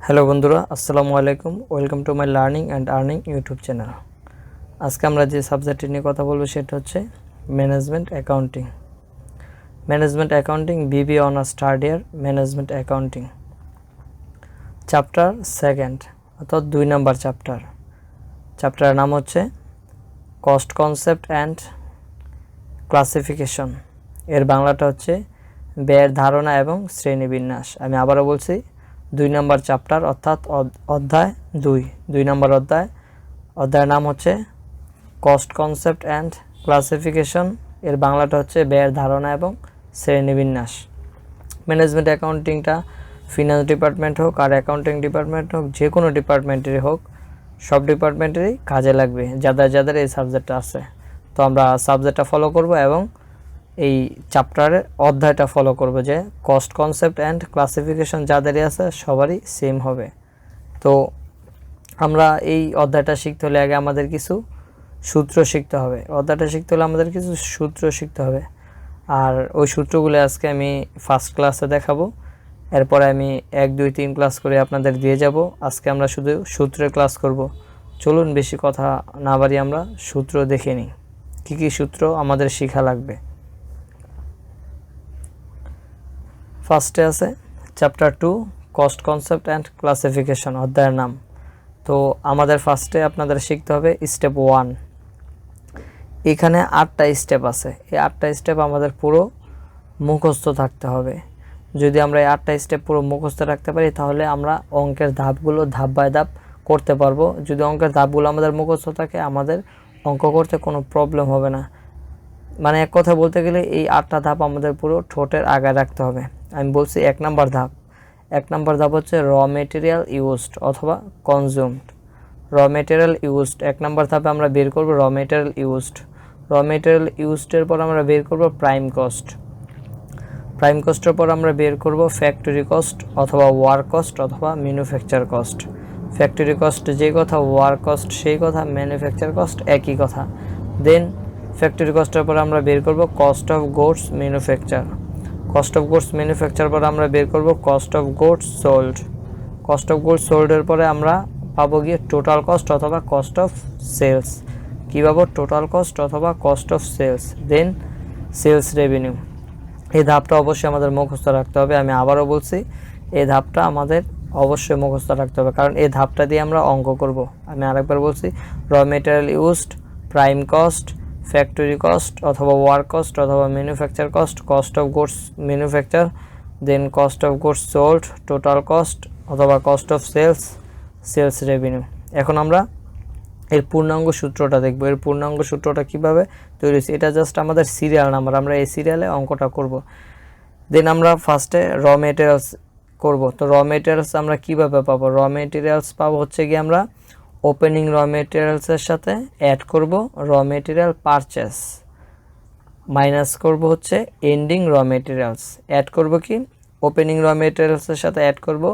Hello বন্ধুরা, আসসালামু আলাইকুম। Welcome to my learning and earning YouTube channel. আজকে আমরা যে সাবজেক্টটি নিয়ে কথা বলবো সেটা হচ্ছে ম্যানেজমেন্ট অ্যাকাউন্টিং। ম্যানেজমেন্ট অ্যাকাউন্টিং বিবি honours third year management accounting, chapter second অর্থাৎ 2 নম্বর চ্যাপ্টার। চ্যাপ্টারের নাম হচ্ছে কস্ট কনসেপ্ট অ্যান্ড ক্লাসিফিকেশন। এর বাংলাটা হচ্ছে ব্যয়ের ধারণা এবং শ্রেণীবিন্যাস। আমি আবারও বলছি, 2 নম্বর চ্যাপ্টার অর্থাৎ অধ্যায় 2 নম্বর অধ্যায়ের নাম হচ্ছে কস্ট কনসেপ্ট অ্যান্ড ক্লাসিফিকেশন। এর বাংলাটা হচ্ছে ব্যয়ের ধারণা এবং শ্রেণীবিন্যাস। ম্যানেজমেন্ট অ্যাকাউন্টিংটা ফিনান্স ডিপার্টমেন্ট হোক আর অ্যাকাউন্টিং ডিপার্টমেন্ট হোক, যে কোনো ডিপার্টমেন্টেরই হোক, সব ডিপার্টমেন্টেরই কাজে লাগবে যাদের এই সাবজেক্টটা আছে। তো আমরা সাবজেক্টটা ফলো করব এবং এই চ্যাপ্টারের অধ্যায়টা ফলো করব, যে কস্ট কনসেপ্ট অ্যান্ড ক্লাসিফিকেশন যাদেরই আছে সবারই সেম হবে। তো আমরা এই অধ্যায়টা শিখতে হলে আগে আমাদের কিছু সূত্র শিখতে হবে। আর ওই সূত্রগুলো আজকে আমি ফার্স্ট ক্লাসে দেখাবো। এরপরে আমি 1, 2, 3 ক্লাস করে আপনাদের দিয়ে যাব। আজকে আমরা শুধু সূত্রের ক্লাস করব। চলুন বেশি কথা না বাড়িয়ে আমরা সূত্র দেখে নিই, কী কী সূত্র আমাদের শেখা লাগবে। ফার্স্টে আছে chapter 2 cost concept and classification, অধ্যায়ের নাম। তো আমাদের ফার্স্টে আপনাদের শিখতে হবে স্টেপ 1। এখানে 8টা স্টেপ আছে। এই 8টা স্টেপ আমাদের পুরো মুখস্থ থাকতে হবে। যদি আমরা এই 8টা স্টেপ পুরো মুখস্থ রাখতে পারি তাহলে আমরা অঙ্কের ধাপগুলো ধাপ বাই ধাপ করতে পারবো। যদি অঙ্কের ধাপগুলো আমাদের মুখস্থ থাকে, আমাদের অঙ্ক করতে কোনো প্রবলেম হবে না। মানে এক কথা বলতে গেলে এই 8টা ধাপ আমাদের পুরো ঠোঁটের আগায় রাখতে হবে। আমি বলছি 1 নম্বর ধাপ। 1 নম্বর ধাপ হচ্ছে র মেটেরিয়াল ইউজড অথবা কনজিউমড। র মেটেরিয়াল ইউজড 1 নম্বর ধাপে আমরা বের করব raw material used. Raw material ইউজডের পর আমরা বের করব প্রাইম কস্ট। প্রাইম কস্টের পর আমরা বের করব ফ্যাক্টরি কস্ট অথবা ওয়ার কস্ট অথবা ম্যানুফ্যাকচার কস্ট। ফ্যাক্টরি কস্ট যে কথা, ওয়ার কস্ট সেই কথা, ম্যানুফ্যাকচার কস্ট একই কথা। দেন ফ্যাক্টরি কস্টের পর আমরা বের করব cost of goods manufacture. Cost of goods manufacture পর আমরা বের করব cost of goods sold. Cost of goods সোল্ডের পরে আমরা পাবো গিয়ে টোটাল কস্ট অথবা কস্ট অফ সেলস। কী পাবো? টোটাল কস্ট অথবা cost of sales. Then sales revenue. এই ধাপটা অবশ্যই আমাদের মুখস্থ রাখতে হবে। আমি আবারও বলছি, এই ধাপটা আমাদের অবশ্যই মুখস্থ রাখতে হবে, কারণ এই ধাপটা দিয়ে আমরা অঙ্ক করব। আমি আরেকবার বলছি, raw material used, prime cost, factory cost অথবা ওয়ার কস্ট অথবা manufacture cost, cost of goods manufacture, then cost of goods sold, total cost অথবা cost of sales, sales revenue. এখন আমরা এর পূর্ণাঙ্গ সূত্রটা দেখব। এর পূর্ণাঙ্গ সূত্রটা কিভাবে তৈরি হয়েছে, এটা জাস্ট আমাদের সিরিয়াল নাম্বার, আমরা এই সিরিয়ালে অঙ্কটা করব। দেন আমরা ফার্স্টে র মেটেরিয়ালস করব। তো র মেটেরিয়ালস আমরা কিভাবে পাবো? র মেটেরিয়ালস পাবো হচ্ছে কি, আমরা ওপেনিং র মেটেরিয়ালসের সাথে অ্যাড করব র মেটেরিয়াল পারচেস, মাইনাস করব হচ্ছে এন্ডিং র মেটেরিয়ালস। অ্যাড করব কি, ওপেনিং র মেটেরিয়ালসের সাথে অ্যাড করব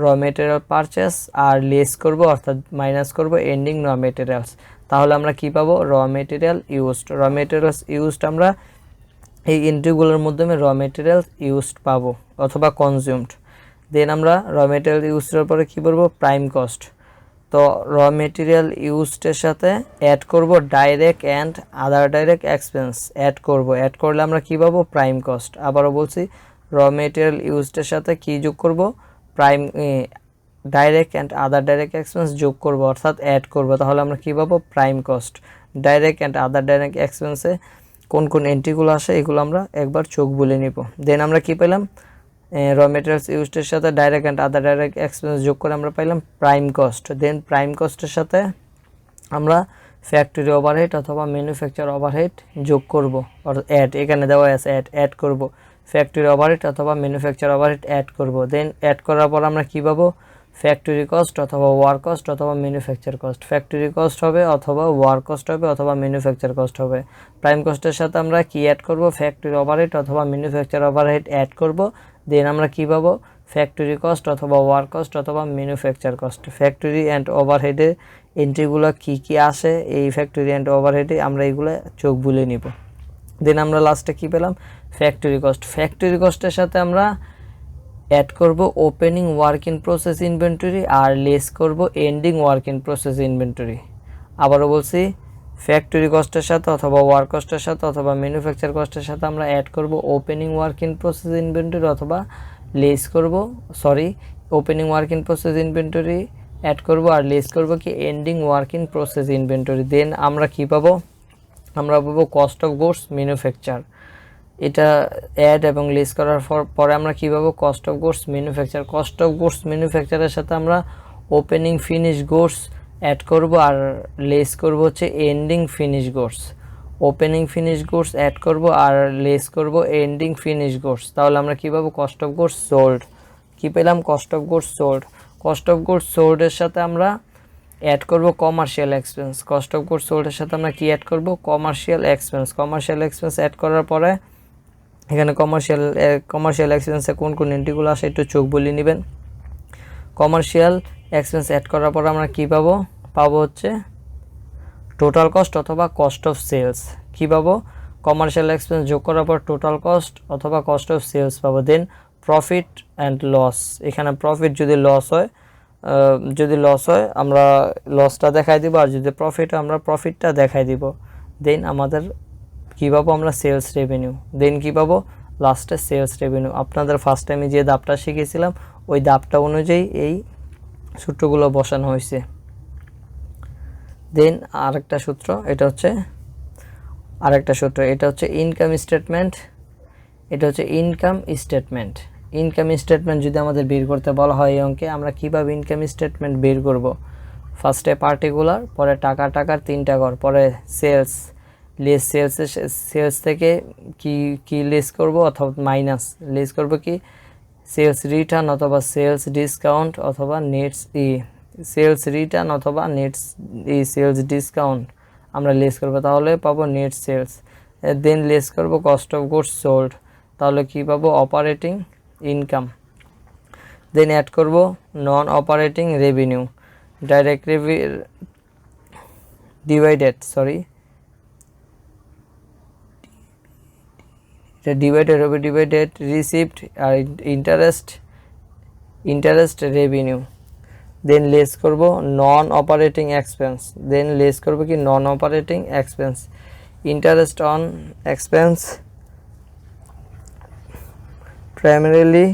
র মেটেরিয়াল পারচেস, আর লেস করব অর্থাৎ মাইনাস করব এন্ডিং র মেটেরিয়ালস। তাহলে আমরা কি পাবো? র material used. Raw materials used আমরা এই এন্ট্রিগুলোর মাধ্যমে র মেটেরিয়াল ইউজড পাবো অথবা কনজিউমড। দেন আমরা র মেটেরিয়াল ইউজডের পরে কী বলবো? Prime cost. তো র মেটেরিয়াল ইউজডের সাথে অ্যাড করব direct and other direct expense. Add করলে আমরা কী পাবো? Prime cost. আবারও বলছি, র মেটেরিয়াল ইউজডের সাথে কী যোগ করব? Prime direct and other direct expense যোগ করব অর্থাৎ অ্যাড করব। তাহলে আমরা কী পাবো? Prime cost. Direct and other direct এক্সপেন্সে কোন কোন এন্ট্রিগুলো আসে এগুলো আমরা একবার চোখ বুলে নিব। দেন আমরা কী পেলাম? র মেটেরিয়ালস ইউজডের সাথে direct and other direct expense যোগ করে আমরা পাইলাম প্রাইম কস্ট। দেন প্রাইম কস্টের সাথে আমরা ফ্যাক্টরি ওভারহেড অথবা ম্যানুফ্যাকচার ওভারহেড যোগ করব, অর্থাৎ অ্যাড, এখানে দেওয়া আছে অ্যাড করব। ফ্যাক্টরি ওভারহেড অথবা ম্যানুফ্যাকচার ওভারহেড অ্যাড করব। দেন অ্যাড করার পর আমরা কী পাবো? ফ্যাক্টরি কস্ট অথবা ওয়ার কস্ট অথবা ম্যানুফ্যাকচার কস্ট। ফ্যাক্টরি কস্ট হবে অথবা ওয়ার কস্ট হবে অথবা ম্যানুফ্যাকচার কস্ট হবে। প্রাইম কস্টের সাথে আমরা কি অ্যাড করব? ফ্যাক্টরি ওভারহেড অথবা ম্যানুফ্যাকচার ওভারহেড অ্যাড করব। দেন আমরা কী পাবো? ফ্যাক্টরি কস্ট অথবা ওয়ার কস্ট অথবা ম্যানুফ্যাকচার কস্ট। ফ্যাক্টরি অ্যান্ড ওভারহেডে এন্ট্রিগুলো কী কী আসে এই ফ্যাক্টরি অ্যান্ড ওভারহেডে আমরা এইগুলো চোখ বুলে নিব। দেন আমরা লাস্টে কী পেলাম? Factory cost. ফ্যাক্টরি কস্টের সাথে আমরা অ্যাড করব opening work in process inventory আর লেস করব ending work in process inventory. আবারও বলছি, ফ্যাক্টরি কস্টের সাথে অথবা ওয়ার্ক কস্টের সাথে অথবা ম্যানুফ্যাকচার কস্টের সাথে আমরা অ্যাড করব opening work in process inventory অথবা লেস করব, opening work in process inventory add করব আর লেস করব কি ending work in process inventory. Then আমরা কি পাবো, আমরা পাবো কস্ট অফ গুডস ম্যানুফ্যাকচার। এটা অ্যাড এবং লেস করার পরে আমরা কী পাবো, cost of goods manufacture. Cost of goods ম্যানুফ্যাকচারের সাথে আমরা ওপেনিং ফিনিশ গুডস অ্যাড করব আর লেস করব হচ্ছে ending finish goods. Opening finish goods add করব আর লেস করব এন্ডিং ফিনিশ গুডস। তাহলে আমরা কী পাবো, কস্ট অফ গুডস সোল্ড। কী পেলাম, cost of goods sold. Cost of goods সোল্ডের সাথে আমরা অ্যাড করব commercial expense. Cost of goods সোল্ডের সাথে আমরা কি অ্যাড করব, commercial expense. Commercial expense add করার পরে এখানে কমার্শিয়াল এক্সপেন্সে কোন কোন এন্ট্রিগুলো আসে একটু চোখ বলিয়ে নেবেন। কমার্শিয়াল এক্সপেন্স অ্যাড করার পর আমরা কি পাবো হচ্ছে টোটাল কস্ট অথবা কস্ট অফ সেলস। কী পাবো, কমার্শিয়াল এক্সপেন্স যোগ করার পর টোটাল কস্ট অথবা কস্ট অফ সেলস পাবো। দেন প্রফিট অ্যান্ড লস। এখানে প্রফিট যদি লস হয় আমরা লসটা দেখাই দিব, আর যদি প্রফিট আমরা প্রফিটটা দেখাই দিব। দেন আমাদের কী পাবো, আমরা সেলস রেভিনিউ। দেন কী পাবো, লাস্টে সেলস রেভিনিউ। আপনাদের ফার্স্ট টাইমে যে দাপটা শিখেছিলাম ওই দাপটা অনুযায়ী এই সূত্রগুলো বসানো হয়েছে। দেন আরেকটা সূত্র, এটা হচ্ছে ইনকাম স্টেটমেন্ট। এটা হচ্ছে ইনকাম স্টেটমেন্ট। ইনকাম স্টেটমেন্ট যদি আমাদের বের করতে বলা হয় এই অঙ্কে, আমরা কীভাবে ইনকাম স্টেটমেন্ট বের করব, ফার্স্টে পার্টিকুলার, পরে টাকার 3টা ঘর, পরে সেলস, লেস সেলস থেকে কি লেস করব অথবা মাইনাস লেস করব কি সেলস রিটার্ন অথবা সেলস ডিসকাউন্ট অথবা সেলস রিটার্ন অথবা সেলস ডিসকাউন্ট আমরা লেস করব, তাহলে পাবো নেট সেলস। দেন লেস করব কস্ট অফ গুডস সোল্ড, তাহলে কি পাবো, অপারেটিং ইনকাম। দেন অ্যাড করব non operating revenue, direct divided received আর ইন্টারেস্ট রেভিনিউ। দেন লেস করব non operating expense. Then less করব কি non operating expense, interest on expense primarily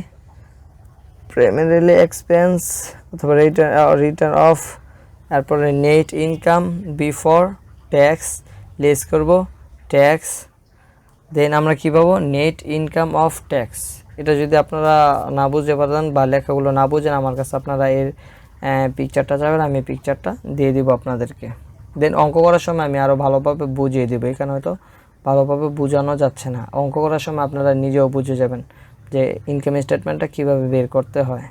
expense অথবা return of, তারপরে net income before tax, less করব tax. দেন আমরা কী পাবো, নেট ইনকাম অফ ট্যাক্স। এটা যদি আপনারা না বুঝতে পারেন বা লেখাগুলো না বুঝেন, আমার কাছে আপনারা এর পিকচারটা চাবেন, আমি পিকচারটা দিয়ে দিব আপনাদেরকে। দেন অঙ্ক করার সময় আমি আরও ভালোভাবে বুঝিয়ে দেবো, এখানে হয়তো ভালোভাবে বোঝানো যাচ্ছে না। অঙ্ক করার সময় আপনারা নিজেও বুঝে যাবেন যে ইনকাম স্টেটমেন্টটা কীভাবে বের করতে হয়।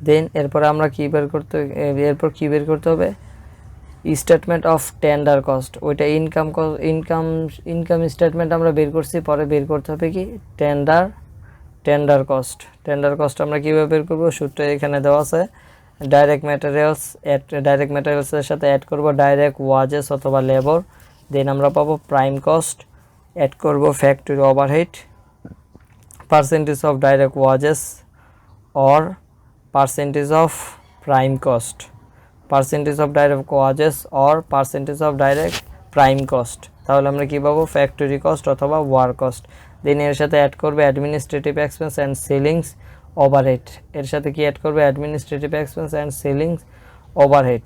দেন এরপরে আমরা কী বের করতে হবে, স্টেটমেন্ট অফ টেন্ডার কস্ট। ওইটা ইনকাম স্টেটমেন্ট আমরা বের করছি, পরে বের করতে হবে কি টেন্ডার কস্ট আমরা কীভাবে বের করবো, সূত্র এখানে দেওয়া আছে। ডাইরেক্ট ম্যাটেরিয়ালসের সাথে অ্যাড করব ডাইরেক্ট ওয়াজেস অথবা লেবার। দেন আমরা পাবো প্রাইম কস্ট, অ্যাড করব factory overhead, percentage of direct wedges or percentage of prime cost, percentage of direct wedges or percentage of direct prime cost. তাহলে আমরা কী পাবো, ফ্যাক্টরি কস্ট অথবা ওয়ার কস্ট। দেন এর সাথে অ্যাড করবে administrative expense and sellings overhead. এর সাথে কি অ্যাড করবে, administrative expense and sellings overhead.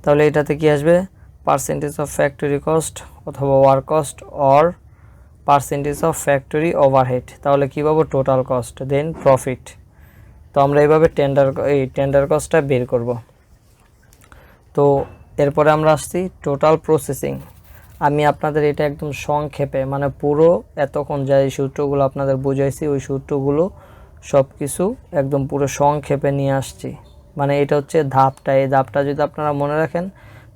তাহলে এটাতে কি আসবে, পার্সেন্টেজ অফ ফ্যাক্টরি কস্ট অথবা ওয়ার cost or percentage of factory overhead. তাহলে কী পাবো, টোটাল কস্ট। Then profit. তো আমরা এইভাবে টেন্ডার কস্টটা বের করব। তো এরপরে আমরা আসছি টোটাল প্রসেসিং। আমি আপনাদের এটা একদম সংক্ষেপে, মানে পুরো এতক্ষণ যে সূত্রগুলো আপনাদের বুঝাইছি ওই সূত্রগুলো সব কিছু একদম পুরো সংক্ষেপে নিয়ে আসছি। মানে এটা হচ্ছে ধাপটা, এই ধাপটা যদি আপনারা মনে রাখেন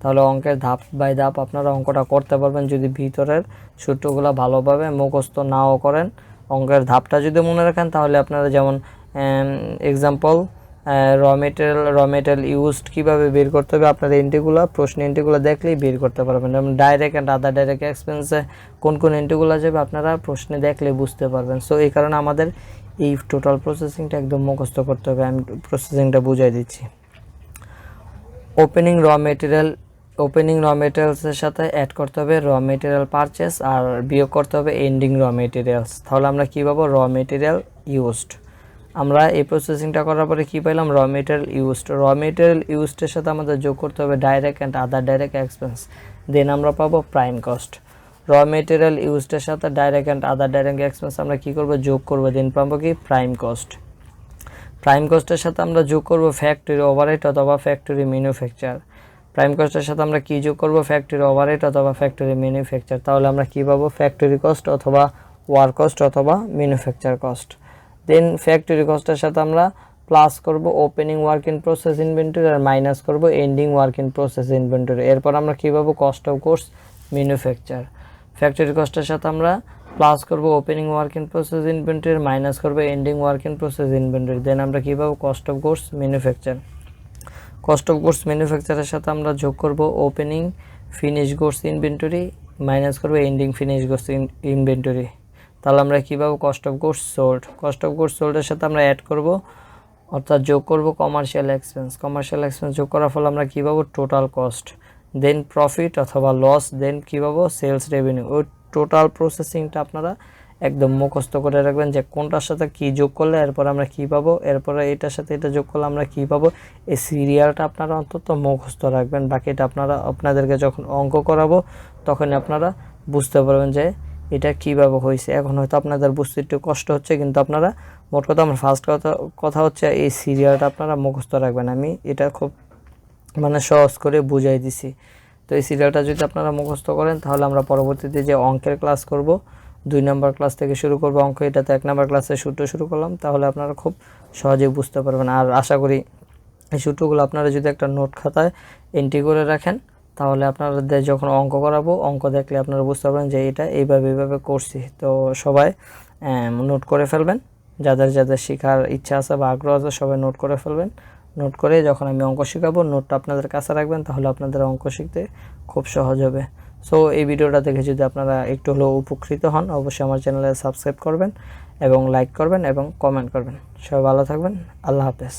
তাহলে অঙ্কের ধাপ বাই ধাপ আপনারা অঙ্কটা করতে পারবেন। যদি ভিতরের সূত্রগুলো ভালোভাবে মুখস্থ নাও করেন, অঙ্কের ধাপটা যদি মনে রাখেন তাহলে আপনারা যেমন এক্সাম্পল র মেটেরিয়াল ইউজড কীভাবে বের করতে হবে আপনার এন্ট্রিগুলো প্রশ্ন এন্ট্রিগুলো দেখলেই বের করতে পারবেন। যেমন ডাইরেক্ট অ্যান্ড আদার ডাইরেক্ট এক্সপেন্সে কোন কোন এন্ট্রিগুলো যাবে আপনারা প্রশ্নে দেখলে বুঝতে পারবেন। সো এই কারণে আমাদের এই টোটাল প্রসেসিংটা একদম মুখস্থ করতে হবে। আমি প্রসেসিংটা বুঝাই দিচ্ছি। ওপেনিং র মেটেরিয়ালসের সাথে অ্যাড করতে হবে র মেটেরিয়াল পারচেস, আর বিয়োগ করতে হবে এন্ডিং র মেটেরিয়ালস। তাহলে আমরা কী পাবো? র মেটেরিয়াল ইউজড। আমরা এই প্রসেসিংটা করার পরে কী পাইলাম? Raw material used. Raw material ইউজডের সাথে আমাদের যোগ করতে হবে direct and other direct expense, then আমরা পাবো প্রাইম কস্ট। র মেটেরিয়াল ইউজডের সাথে direct and other direct expense আমরা কী করবো? যোগ করবো, দেন পাবো কি? Prime cost. প্রাইম কস্টের সাথে আমরা যোগ করব ফ্যাক্টরি ওভারহেড অথবা ফ্যাক্টরি ম্যানুফ্যাকচার। প্রাইম কস্টের সাথে আমরা কি যোগ করব? ফ্যাক্টরি ওভারহেড অথবা ফ্যাক্টরি ম্যানুফ্যাকচার। তাহলে আমরা কি পাবো? ফ্যাক্টরি কস্ট অথবা ওয়ার্ক কস্ট অথবা ম্যানুফ্যাকচার কস্ট। দেন ফ্যাক্টরি কস্টের সাথে আমরা প্লাস করব opening work in process inventory আর মাইনাস করব ending work in process inventory. এরপর আমরা কি পাবো? Cost of goods manufacture. Factory কস্টের সাথে আমরা প্লাস করব opening work in process inventory, minus করব ending work in process inventory. Then আমরা কী পাবো? Cost of goods manufacture. Cost of goods ম্যানুফ্যাকচারের সাথে আমরা যোগ করব opening finish goods inventory, minus করব এন্ডিং ফিনিশ গুডস ইনভেন্টরি। তাহলে আমরা কী পাবো? Cost of goods sold. Cost of goods সোল্ডের সাথে আমরা অ্যাড করব অর্থাৎ যোগ করব কমার্শিয়াল এক্সপেন্স। কমার্শিয়াল এক্সপেন্স যোগ করার ফলে আমরা কী পাবো? Total cost. দেন প্রফিট অথবা লস, দেন কী পাবো? Sales revenue. ওই টোটাল প্রসেসিংটা আপনারা একদম মুখস্থ করে রাখবেন যে কোনটার সাথে কি যোগ করলে এরপর আমরা কি পাবো, এরপরে এটার সাথে এটা যোগ করলে আমরা কি পাবো। এই সিরিয়ালটা আপনারা অন্তত মুখস্থ রাখবেন। বাকিটা আপনাদেরকে যখন অঙ্ক করাবো তখন আপনারা বুঝতে পারবেন যে এটা কীভাবে হয়েছে। এখন হয়তো আপনাদের বুঝতে একটু কষ্ট হচ্ছে, কিন্তু আপনারা মোট কথা আমার ফার্স্ট কথা হচ্ছে এই সিরিয়ালটা আপনারা মুখস্থ রাখবেন। আমি এটা খুব সহজ করে বুঝাই দিছি। তো এই সিরিয়ালটা যদি আপনারা মুখস্থ করেন তাহলে আমরা পরবর্তীতে যে অঙ্কের ক্লাস করব 2 নম্বর ক্লাস থেকে শুরু করব অঙ্ক, এটাতে 1 নম্বর ক্লাসে সূত্র শুরু করলাম, তাহলে আপনারা খুব সহজেই বুঝতে পারবেন। আর আশা করি এই সূত্রগুলো আপনারা যদি একটা নোট খাতায় এন্ট্রি করে রাখেন তাহলে আপনাদের যখন অঙ্ক করাবো অঙ্ক দেখলে আপনারা বুঝতে পারবেন যে এটা এইভাবে করছি। তো সবাই নোট করে ফেলবেন, যাদের শেখার ইচ্ছা আছে বা আগ্রহ আছে সবাই নোট করে ফেলবেন। নোট করে যখন আমি অঙ্ক শেখাবো নোটটা আপনাদের কাছে রাখবেন, তাহলে আপনাদের অঙ্ক শিখতে খুব সহজ হবে। সো এই ভিডিওটা দেখে যদি আপনারা একটু হলেও উপকৃত হন অবশ্যই আমার চ্যানেলে সাবস্ক্রাইব করবেন এবং লাইক করবেন এবং কমেন্ট করবেন। সবাই ভালো থাকবেন। আল্লাহ হাফেজ।